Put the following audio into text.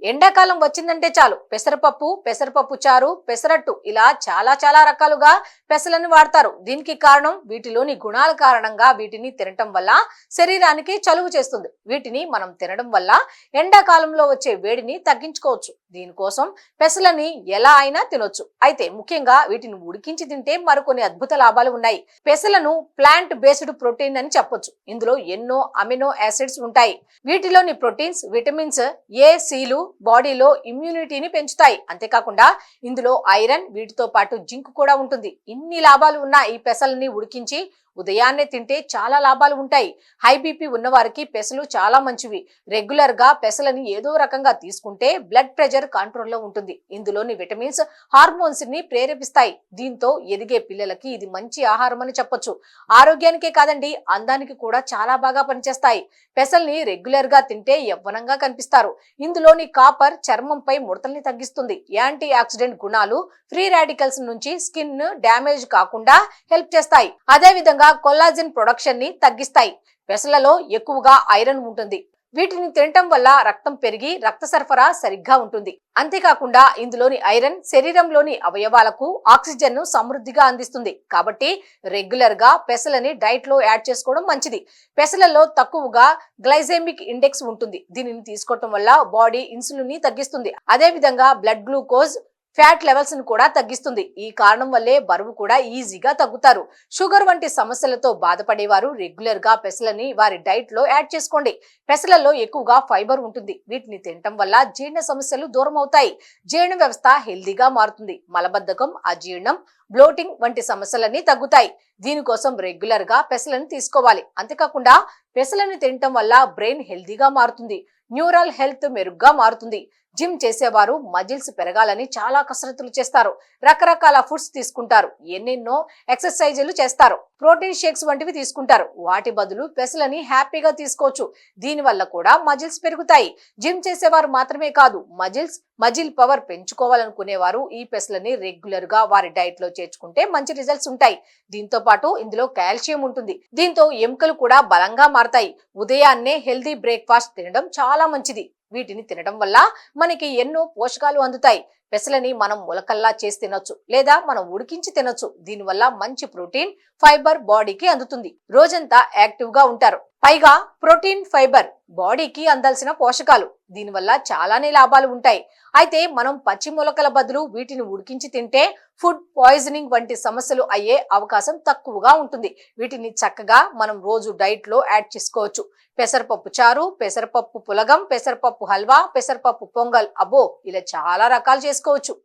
ఎండాకాలం వచ్చిందంటే చాలు పెసరపప్పు చారు, పెసరట్టు ఇలా చాలా రకాలుగా పెసలను వాడతారు. దీనికి కారణం వీటిలోని గుణాల కారణంగా వీటిని తినటం వల్ల శరీరానికి చలువ చేస్తుంది. వీటిని మనం తినడం వల్ల ఎండాకాలంలో వచ్చే వేడిని తగ్గించుకోవచ్చు. దీనికోసం పెసలని ఎలా అయినా తినొచ్చు. అయితే ముఖ్యంగా వీటిని ఉడికించి తింటే మరికొన్ని అద్భుత లాభాలు ఉన్నాయి. పెసలను ప్లాంట్ బేస్డ్ ప్రోటీన్ అని చెప్పొచ్చు. ఇందులో ఎన్నో అమినో యాసిడ్స్ ఉంటాయి. వీటిలోని ప్రోటీన్స్, విటమిన్స్ ఏ, సిలు బాడీలో ఇమ్యూనిటీని పెంచుతాయి. అంతేకాకుండా ఇందులో ఐరన్, వీటితో పాటు జింక్ కూడా ఉంటుంది. ఇన్ని లాభాలు ఉన్న ఈ పెసల్ని ఉడికించి ఉదయాన్నే తింటే చాలా లాభాలు ఉంటాయి. హై బీపీ ఉన్న వారికి పెసలు చాలా మంచివి. రెగ్యులర్ గా పెసలని ఏదో రకంగా తీసుకుంటే బ్లడ్ ప్రెషర్ కంట్రోల్లో ఉంటుంది. ఇందులోని విటమిన్స్ హార్మోన్స్ ని ప్రేరేపిస్తాయి. దీంతో ఎదిగే పిల్లలకి ఇది మంచి ఆహారం అని చెప్పొచ్చు. ఆరోగ్యానికే కాదండి, అందానికి కూడా చాలా బాగా పనిచేస్తాయి. పెసల్ని రెగ్యులర్ గా తింటే యవ్వనంగా కనిపిస్తారు. ఇందులోని కాపర్ చర్మంపై ముడతల్ని తగ్గిస్తుంది. యాంటీ ఆక్సిడెంట్ గుణాలు ఫ్రీ రాడికల్స్ నుంచి స్కిన్ డ్యామేజ్ కాకుండా హెల్ప్ చేస్తాయి. అదే విధంగా కొల్లాజెన్ ప్రొడక్షన్ ని తగ్గిస్తాయి. పెసలలో ఎక్కువగా ఐరన్ ఉంటుంది. వీటిని తినటం వల్ల రక్తం పెరిగి రక్త సరఫరా సరిగ్గా ఉంటుంది. అంతేకాకుండా ఇందులోని ఐరన్ శరీరంలోని అవయవాలకు ఆక్సిజన్ ను సమృద్ధిగా అందిస్తుంది. కాబట్టి రెగ్యులర్ గా పెసలని డైట్ లో యాడ్ చేసుకోవడం మంచిది. పెసలలో తక్కువగా గ్లైసెమిక్ ఇండెక్స్ ఉంటుంది. దీనిని తీసుకోవటం వల్ల బాడీ ఇన్సులిన్ ని తగ్గిస్తుంది. అదే విధంగా బ్లడ్ గ్లూకోజ్, ఫ్యాట్ లెవెల్స్ ను కూడా తగ్గిస్తుంది. ఈ కారణం వల్లే బరువు కూడా ఈజీగా తగ్గుతారు. షుగర్ వంటి సమస్యలతో బాధపడేవారు రెగ్యులర్ గా పెసలని వారి డైట్ లో యాడ్ చేసుకోండి. పెసలలో ఎక్కువగా ఫైబర్ ఉంటుంది. వీటిని తినటం వల్ల జీర్ణ సమస్యలు దూరం అవుతాయి. జీర్ణ వ్యవస్థ హెల్దీగా మారుతుంది. మలబద్ధకం, అజీర్ణం, బ్లోటింగ్ వంటి సమస్యలన్నీ తగ్గుతాయి. దీనికోసం రెగ్యులర్ గా పెసలను తీసుకోవాలి. అంతేకాకుండా పెసలను తినటం వల్ల బ్రెయిన్ హెల్దీగా మారుతుంది. న్యూరల్ హెల్త్ మెరుగ్గా మారుతుంది. జిమ్ చేసేవారు మజిల్స్ పెరగాలని చాలా కసరత్తులు చేస్తారు. రకరకాల ఫుడ్స్ తీసుకుంటారు. ఎన్నెన్నో ఎక్సర్సైజులు చేస్తారు. ప్రోటీన్ షేక్స్ వంటివి తీసుకుంటారు. వాటి బదులు పెసలని హ్యాపీగా తీసుకోవచ్చు. దీనివల్ల కూడా మజిల్స్ పెరుగుతాయి. జిమ్ చేసేవారు మాత్రమే కాదు, మజిల్ పవర్ పెంచుకోవాలనుకునేవారు ఈ పెసలని రెగ్యులర్ గా వారి డైట్ లో చేర్చుకుంటే మంచి రిజల్ట్స్ ఉంటాయి. దీంతో పాటు ఇందులో కాల్షియం ఉంటుంది. దీంతో ఎముకలు కూడా బలంగా మారతాయి. ఉదయాన్నే హెల్దీ బ్రేక్ఫాస్ట్ తినడం చాలా మంచిది. వీటిని తినడం వల్ల మనకి ఎన్నో పోషకాలు అందుతాయి. పెసలని మనం మొలకల్లా చేసి తినొచ్చు, లేదా మనం ఉడికించి తినొచ్చు. దీనివల్ల మంచి ప్రోటీన్, ఫైబర్ బాడీకి అందుతుంది. రోజంతా యాక్టివ్ గా ఉంటారు. పైగా ప్రోటీన్, ఫైబర్ బాడీకి అందాల్సిన పోషకాలు. దీనివల్ల చాలానే లాభాలు ఉంటాయి. అయితే మనం పచ్చి మొలకల బదులు వీటిని ఉడికించి తింటే ఫుడ్ పాయిజనింగ్ వంటి సమస్యలు అయ్యే అవకాశం తక్కువగా ఉంటుంది. వీటిని చక్కగా మనం రోజు డైట్ లో యాడ్ చేసుకోవచ్చు. పెసరపప్పు చారు, పెసరపప్పు పులగం, పెసరపప్పు హల్వా, పెసరపప్పు పొంగల్, అబ్బో ఇలా చాలా రకాలు చేసుకోవచ్చు.